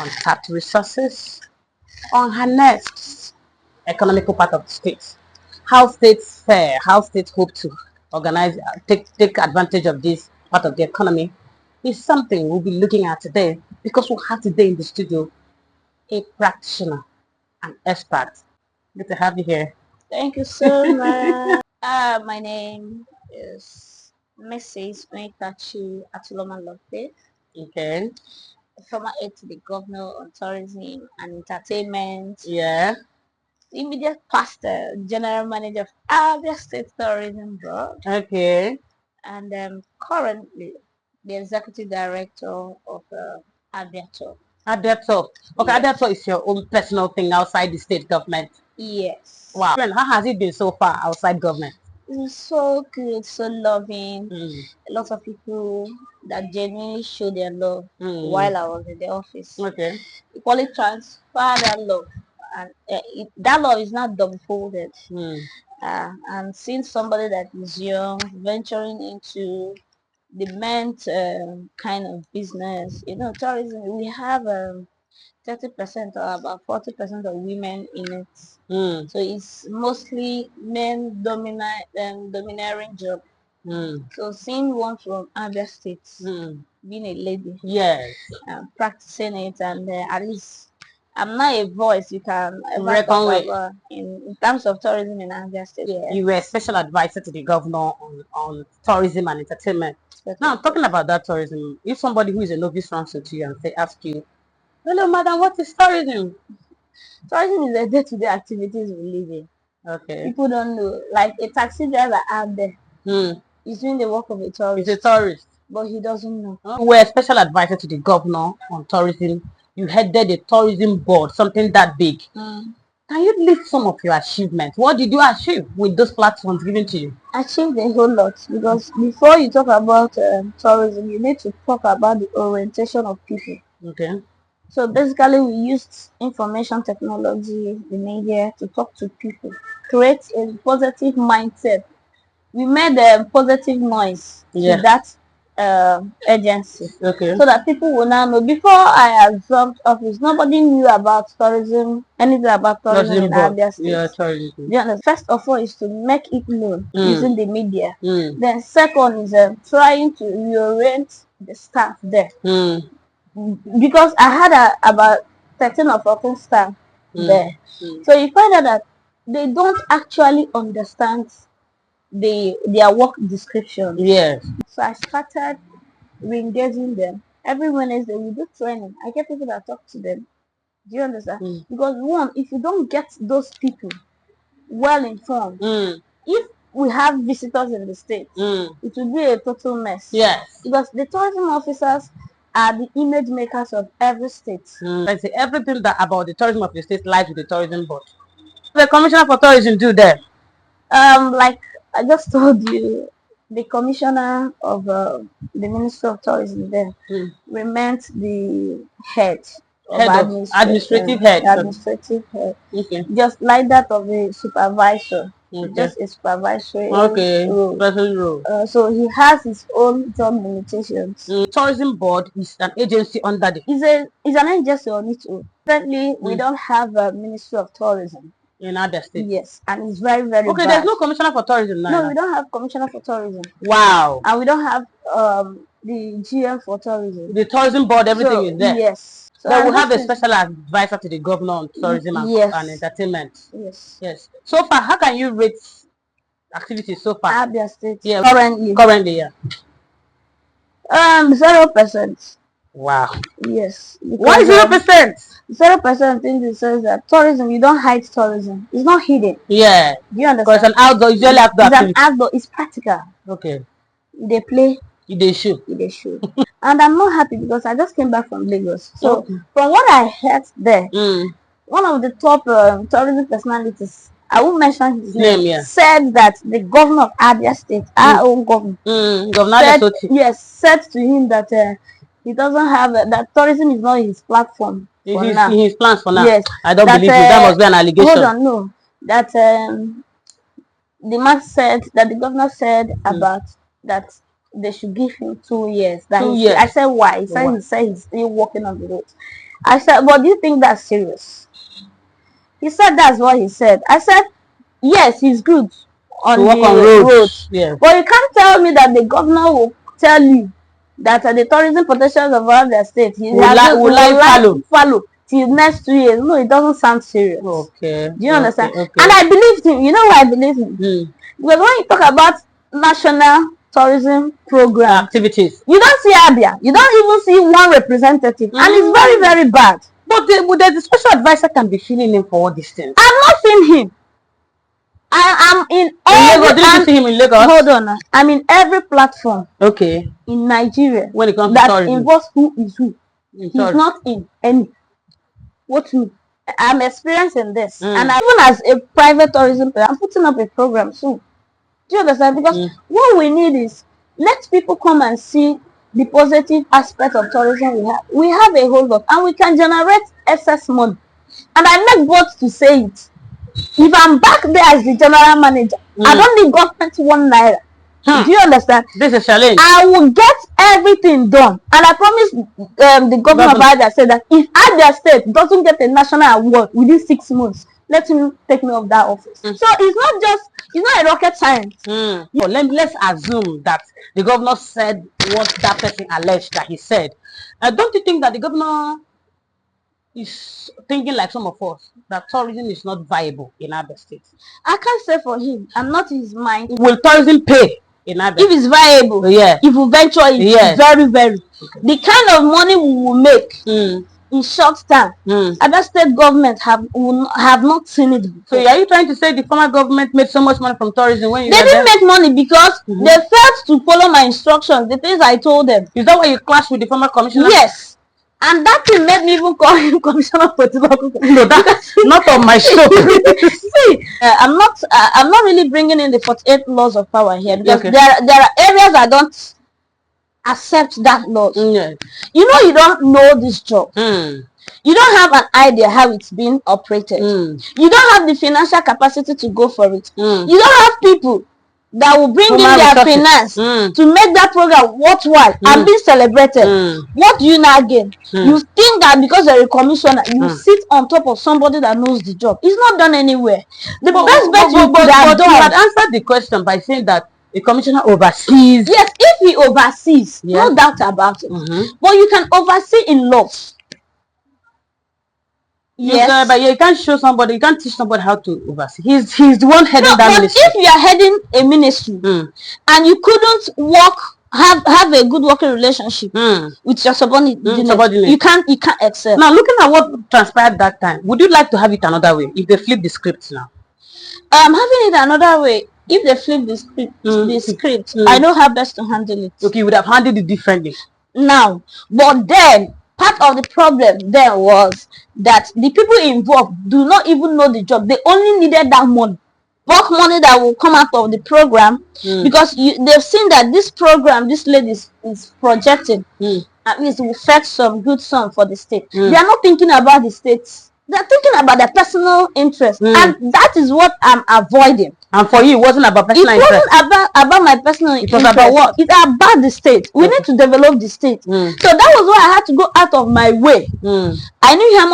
untapped resources, unharnessed economical part of the state. How states fare, how states hope to organize, take advantage of this part of the economy is something we'll be looking at today because we'll have today in the studio a practitioner, an expert. Good to have you here. Thank you so much. My name is Mrs. Onitachi Atuloma Lope, Okay. former aide to the governor on tourism and entertainment, Yeah. immediate past general manager of Abia State Tourism Board, Okay. and currently the executive director of Abia Tour. Adepto. Okay, Yes. Adepto is your own personal thing outside the state government. Yes. Wow. Friend, how has it been so far outside government? It's so good, so loving. Mm. A lot of people that genuinely show their love Mm. while I was in the office. Okay. Equally transfer that love, and that love is not double folded. Mm. And seeing somebody that is young venturing into the men's kind of business, tourism, we have 30% or about 40% of women in it. Mm. So it's mostly men domineering job. Mm. So seeing one from Abia State, being a lady, Yes. practicing it, and at least I'm not a voice you can ever Reckon talk with. about in terms of tourism in Abia State. Yes. You were a special advisor to the governor on tourism and entertainment. Now, talking about that tourism, if somebody who is a novice runs into you and ask you, hello, madam, what is tourism? Tourism is a day-to-day activities we live in. Okay. People don't know. Like a taxi driver out there is doing the work of a tourist. He's a tourist. But he doesn't know. You were a special advisor to the governor on tourism. You headed the tourism board, something that big. Can you list some of your achievements? What did you achieve with those platforms given to you? Achieved a whole lot, because before you talk about tourism, you need to talk about the orientation of people. Okay. So basically, we used information technology, the media, to talk to people, create a positive mindset. We made a positive noise to that agency, okay, so that people will now know. Before I absorbed office, nobody knew about tourism, anything about tourism in Abia State. Yeah, tourism. First of all is to make it known using the media. Then second is trying to reorient the staff there. Because I had about 13 or 14 staff there. So you find out that they don't actually understand their work description. Yes. So I started re-engaging them. Every Wednesday we do training. I get people that talk to them. Do you understand? Because one, if you don't get those people well informed, if we have visitors in the state, it will be a total mess. Yes. Because the tourism officers are the image makers of every state. I say everything that about the tourism of the state lies with the tourism board. The commissioner for tourism do that. Like I just told you, the commissioner of the Ministry of Tourism there remains the head of administrative head. Administrative head. Okay. Just like that of a supervisor. Okay. Just a supervisory role. So he has his own job limitations. Tourism board is an agency under the. It's an agency on its own. Currently, we don't have a Ministry of Tourism in Abia State. Yes, and it's very, very okay. bad. There's no commissioner for tourism now. No, we don't have commissioner for tourism. Wow. And we don't have the GM for tourism. The tourism board, everything is there. Yes. So we have a special advisor to the governor on tourism and entertainment. Yes. Yes. So far, how can you rate activities so far? Abia State. Yeah. Currently, yeah. 0%. Wow. Yes. Why 0%? 0% in the sense that tourism, you don't hide tourism. It's not hidden. Yeah. Do you understand? Because it's an outdoor, usually outdoor. It's an outdoor. It's practical. Okay. They play. They show. They show. And I'm not happy because I just came back from Lagos. So from what I heard there, one of the top tourism personalities, I won't mention his name, said that the governor of Abia State, our own governor, said to him that he doesn't have that tourism is not his platform for now. His plans for now. Yes, I don't believe you. That must be an allegation. Hold on, no. That the man said that the governor said about that they should give him 2 years. That 2 years. I said why? He said he's still working on the road. I said, but do you think that's serious? He said that's what he said. I said, yes, he's good on To work the on roads. road. Yeah. But you can't tell me that the governor will tell you that the tourism potentials of Abia State Will I follow till next 2 years. No, it doesn't sound serious. Okay. Do you understand? Okay. And I believed him. You know why I believed him? Because when you talk about national tourism program Activities. you don't see Abia. You don't even see one representative. And it's very, very bad. But the special advisor can be filling in for all these things. I've not seen him. I'm in Lagos, didn't you see him in Lagos? Hold on. I'm in every platform. Okay. In Nigeria. When it comes to that tourism. involves who is who. He's not in any. What me? I'm experiencing this. And even as a private tourism player, I'm putting up a program soon. Do you understand? Because what we need is let people come and see the positive aspect of tourism we have. We have a whole lot and we can generate excess money. And I make bold to say it. If I'm back there as the general manager, I don't need government 1 naira. Do you understand? This is a challenge. I will get everything done. And I promise the governor of Abia said that if Abia State doesn't get a national award within 6 months, let him take me off that office. So it's not a rocket science. Let's assume that the governor said what that person alleged that he said. Don't you think that the governor is thinking like some of us, that tourism is not viable in Abia State? I can't say for him. I'm not his mind. Will tourism pay in Abia? If it's viable, if we venture it, very, very. Okay. The kind of money we will make in short time, Abia State government have not seen it before. So are you trying to say the former government made so much money from tourism when you They didn't make money because they failed to follow my instructions, the things I told them. Is that why you clashed with the former commissioner? Yes. And that thing made me even call him commissioner for tobacco. No, that's not on my show. See, I'm not really bringing in the 48 laws of power here because there are areas I don't accept that laws. You know, you don't know this job. You don't have an idea how it's being operated. You don't have the financial capacity to go for it. You don't have people that will bring in their finance to make that program worthwhile and be celebrated. What do you now gain? You think that because you're a commissioner, you sit on top of somebody that knows the job. It's not done anywhere. The best bet you could have done. You had answered the question by saying that the commissioner oversees. Yes, if he oversees, no doubt about it. But you can oversee in love. Yes, but you can't show somebody, you can't teach somebody how to oversee. He's the one heading that ministry. If you are heading a ministry and you couldn't have a good working relationship with your subordinate, you can't excel. Now, looking at what transpired that time, would you like to have it another way if they flip the script now? Having it another way, if they flip the script, I know how best to handle it. Okay, you would have handled it differently. Now, but then part of the problem there was that the people involved do not even know the job. They only needed that money, bulk money that will come out of the program, because they've seen that this program, this lady is projecting, at least will fetch some good sum for the state. They are not thinking about the state. They're thinking about their personal interest, and that is what I'm avoiding. And for you, it wasn't about personal interest. It wasn't about my personal interest. It was about what? It's about the state. We need to develop the state. So that was why I had to go out of my way. I knew how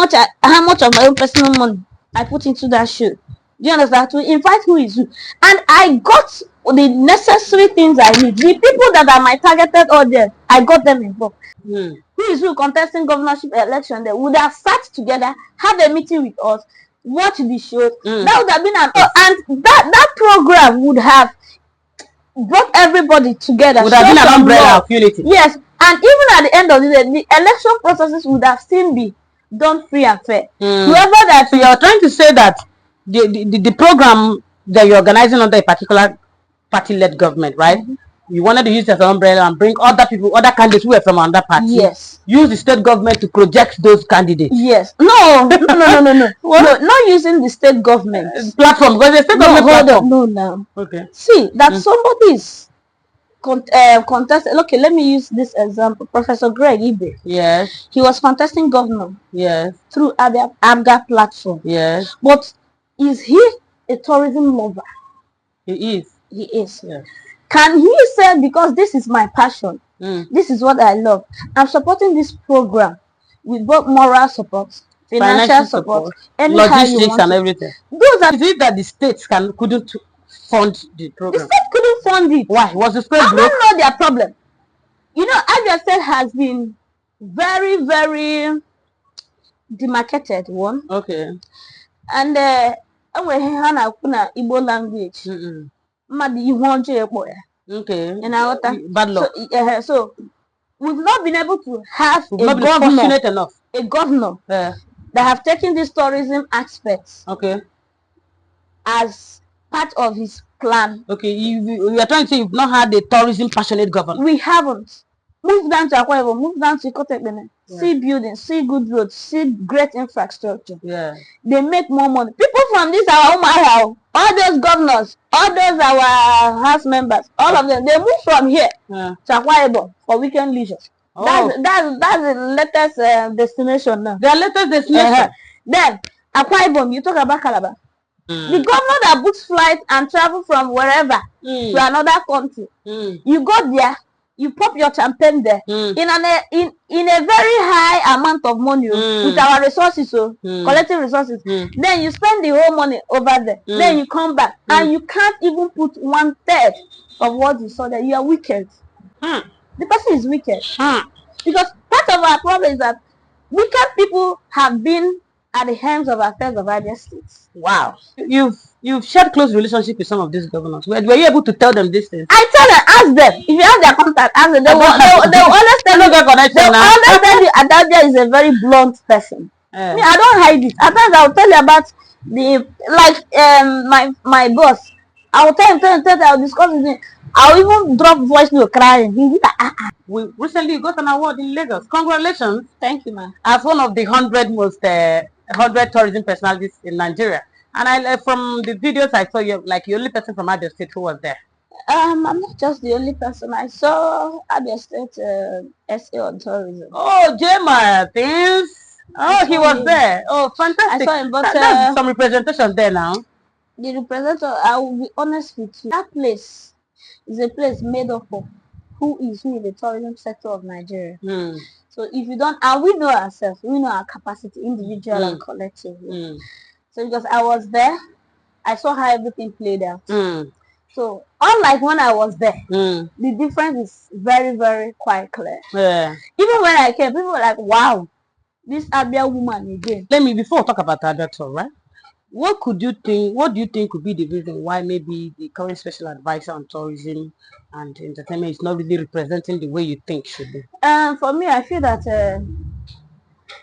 much of my own personal money I put into that show. Do you understand? To invite who is who. And I got the necessary things I need. The people that are my targeted audience, I got them involved. Who is who contesting governorship election? They would have sat together, have a meeting with us, watch the show. That would have been and that program would have brought everybody together. Would have been an umbrella of unity. Yes, and even at the end of the day, the election processes would have still be done free and fair. Whoever that. So you're trying to say that the program that you're organizing under a particular party-led government, right? You wanted to use it as an umbrella and bring other people, other candidates who were from another party. Yes. Use the state government to project those candidates. Yes. No. No, not using the state government platform, because the state government platform. No. Okay. See that somebody is contesting. Okay, let me use this example. Professor Greg Ibe. Yes. He was contesting governor. Yes. Through Abga platform. Yes. But is he a tourism lover? He is. He is. Yes. Can he say, because this is my passion, this is what I love, I'm supporting this program with both moral support, financial support, anyhow you logistics want and it. everything. Those are Is it that the states couldn't fund the the program? state couldn't fund it. Why? Was the state I broke? don't know their problem. You know, Abia State has been very, very demarcated one. Okay. And enweghị ha na-akwu na Igbo language mmadụ ihu ọjọọ ekpo ya. Okay. Bad luck. So we've not been able to have a governor that have taken this tourism aspects as part of his plan. Okay, you are trying to say you've not had a tourism passionate governor. We haven't. Move down to Akwa Ibom, move down to Ikotekpene, see buildings, see good roads, see great infrastructure. Yeah. They make more money. People from this our Umahau, all those governors, all those our house members, all of them, they move from here to Akwa Ibom for weekend leisure. Oh. That's the latest destination now. The latest destination. Then Akwa Ibom, you talk about Calabar. The governor that books flight and travel from wherever to another country, you go there, you pop your champagne there in a very high amount of money with our resources, collective resources. Then you spend the whole money over there. Then you come back and you can't even put 1/3 of what you saw there. You are wicked. The person is wicked. Because part of our problem is that wicked people have been at the hands of affairs of Abia states. Wow. You've shared close relationship with some of these governors. Were you able to tell them these things? I tell them, ask them. If you have their contact, ask them. They will always tell you. They will always tell you Adabia is a very blunt person. Me, I don't hide it. At times I will tell you about my boss. I will tell him, I will discuss with him. I will even drop voice note crying. He'll be like, We recently got an award in Lagos. Congratulations. Thank you, man. As one of the 100 most 100 tourism personalities in Nigeria. And I from the videos I saw, you're like the only person from Abia State who was there. I'm not just the only person. I saw Abia State SA on tourism. Oh, J Martins. Oh, he was there. Oh, fantastic. I saw him, but that's some representation there now. The representative, I will be honest with you. That place is a place made up of who is in the tourism sector of Nigeria. So if you don't, and we know ourselves, we know our capacity, individual and collective. So because I was there, I saw how everything played out. So unlike when I was there, the difference is very, very quite clear. Even when I came, people were like, wow, this Abia woman again. Let me, before we talk about Abia tour, right? What do you think could be the reason why maybe the current special advisor on tourism and entertainment is not really representing the way you think should be? For me, I feel that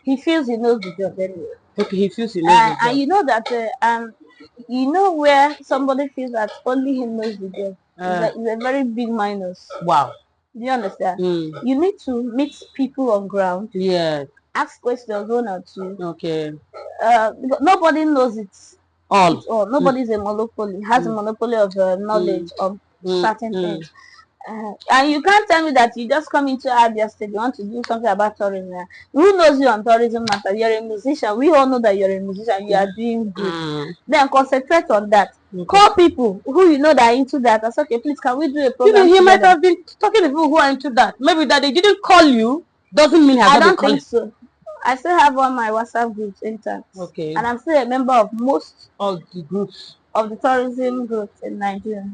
he feels he knows the job anyway. Okay, he feels he knows the job. And you know that you know where somebody feels that only he knows the job. It's a very big minus. Wow. Do you understand? You need to meet people on ground. Yeah. Ask questions 1 or 2. Okay. Nobody knows it all. Nobody is a monopoly. Has a monopoly of knowledge of certain things. And you can't tell me that you just come into Abia State, you want to do something about tourism. Who knows you on tourism matter? You're a musician. We all know that you're a musician. You are doing good. Then concentrate on that. Call people who you know that are into that. I said, okay, please, can we do a program? He might have been talking to people who are into that. Maybe that they didn't call you doesn't mean I don't think so. I still have all my WhatsApp groups intact. Okay. And I'm still a member of most of the groups of the tourism groups in Nigeria.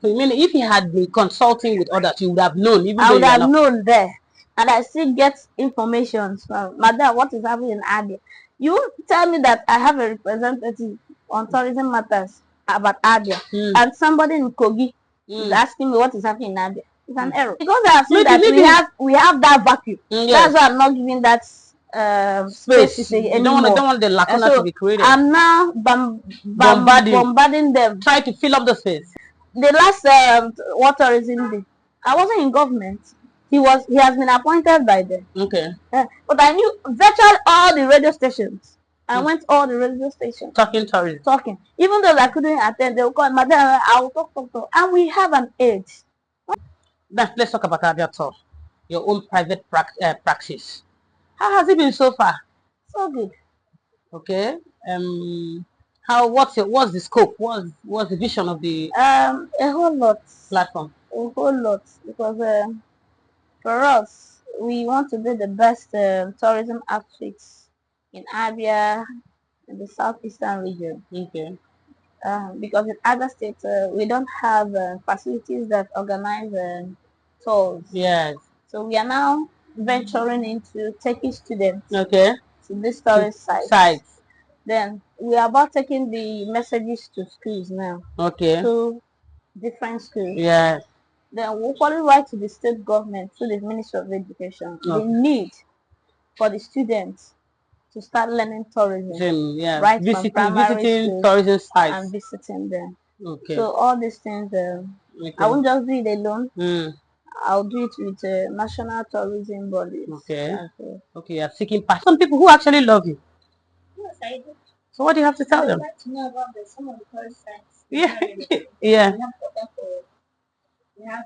So you mean if he had been consulting with others, you would have known? Even I would have known there. And I still get information from Madam, what is happening in Abia. You tell me that I have a representative on tourism matters about Abia, and somebody in Kogi is asking me what is happening in Abia. It's an error. Because I have seen that we have that vacuum. That's why I'm not giving that space anymore. You don't want the lacuna to be created. I'm now bombarding them. Try to fill up the space. The last World Tourism Day, I wasn't in government. He has been appointed by them. Okay. But I knew virtually all the radio stations. I went all the radio stations. Talking tourism. Talking. Even though I couldn't attend, they would call, Madam, I will talk. And we have an aid. Let's talk about Abia Tour. Your own private practice. How has it been so far? So good. Okay. What's the scope? What's the vision of the a whole lot platform? A whole lot, because for us, we want to be the best tourism outfits in Abia, in the southeastern region. Okay. Because in other states, we don't have facilities that organize tours. Yes. So we are now venturing into taking students Okay. to these tourist sites. Then we are about taking the messages to schools now. Okay. To different schools. Yes. Then we'll probably write to the state government, to the Ministry of Education, the need for the students to start learning tourism, Yeah. right from primary visiting school tourism sites and visiting them. Okay. So all these things, Okay. I won't just do it alone. I'll do it with national tourism bodies. Okay. Okay, you're seeking passion. Some people who actually love you. Yes, I do. So what do you have to tell them? I'd like to know about some of the tourist sites. Yeah. Yeah. We have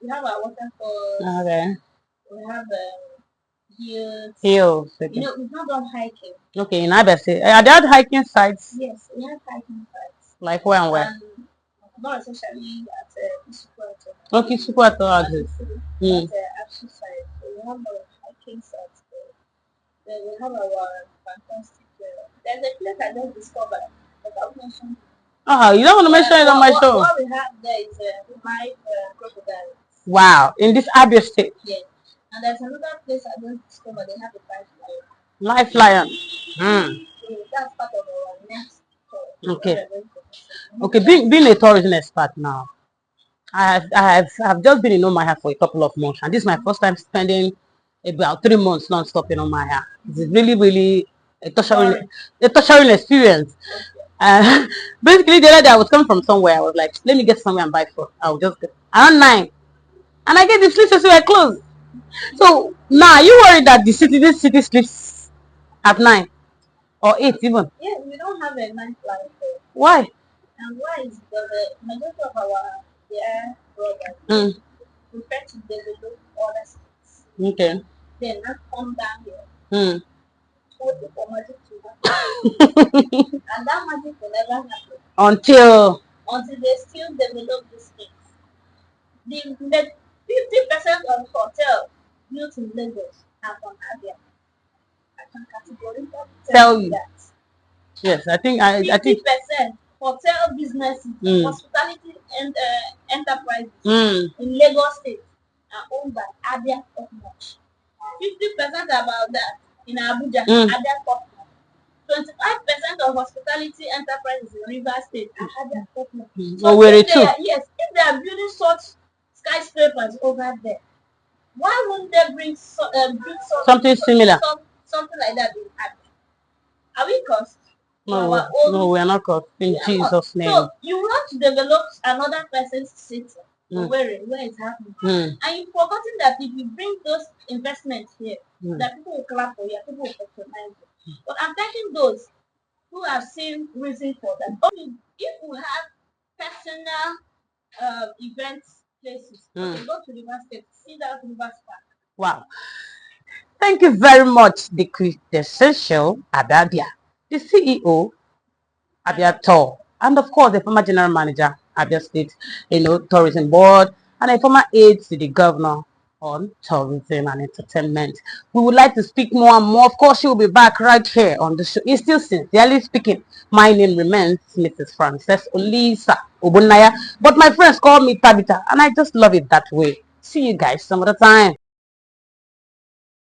we have our waterfalls. Okay. We have hills. Hills. Okay. You know, we've not done hiking. Okay, in Abia, are there hiking sites? Yes, we have hiking sites. Like where and where? Not essentially at Isupuato. Okay, Isupuato. At Absu side. So we have our hiking sites there. Then we have our fantastic. There's a place I just discovered, but I'll mention. You don't want to mention it on my show. What we have there is live crocodiles. Wow, in this Abia state. Yes. And there's another place I just discovered. They have a live lion. So that's part of our next. Okay. Okay, being a tourism expert now, I have just been in Omaha for a couple of months, and this is my first time spending about 3 months non-stop in Omaha. It's really a touching experience. Basically, the other day I was coming from somewhere. I was like, let me get somewhere and buy food. I'll just get around 9, and I get the sleeps were closed. So now, are you worried that this city sleeps at 9 or 8 even? Yeah, we don't have a night life there. Why? And why is because the majority of our brothers prefer to develop other states. Okay. Then not come down here. Wait for magic to happen. And that magic will never happen. Until they still develop these things. The 50% of hotel built in Lagos are from Abia. I can categorically tell you that. Yes, I think 50% hotel businesses, hospitality and enterprises in Lagos State are owned by Abia top notch. 50% about that in Abuja, Abia top notch. 25% of hospitality enterprises in River State are Abia top notch. So if they are building such skyscrapers over there, why wouldn't they bring something similar? Something like that in Abia? Are we cursed? No, we are not cursed. In Jesus' name. So you want to develop another person's city where it's happening. And you've forgotten that if you bring those investments here, that people will clap for you, people will patronize you. But I'm thanking those who have seen reason for that. If we have personal events places, go to River State, see that River Park. Wow. Thank you very much, the quintessential Abia, the CEO, Abia Tour, and of course the former general manager, Abia State, Tourism Board, and a former aide to the governor on tourism and entertainment. We would like to speak more and more. Of course, she will be back right here on the show. It's still sincerely speaking. My name remains Mrs. Frances Olisa Obunaya, but my friends call me Tabitha, and I just love it that way. See you guys some other time.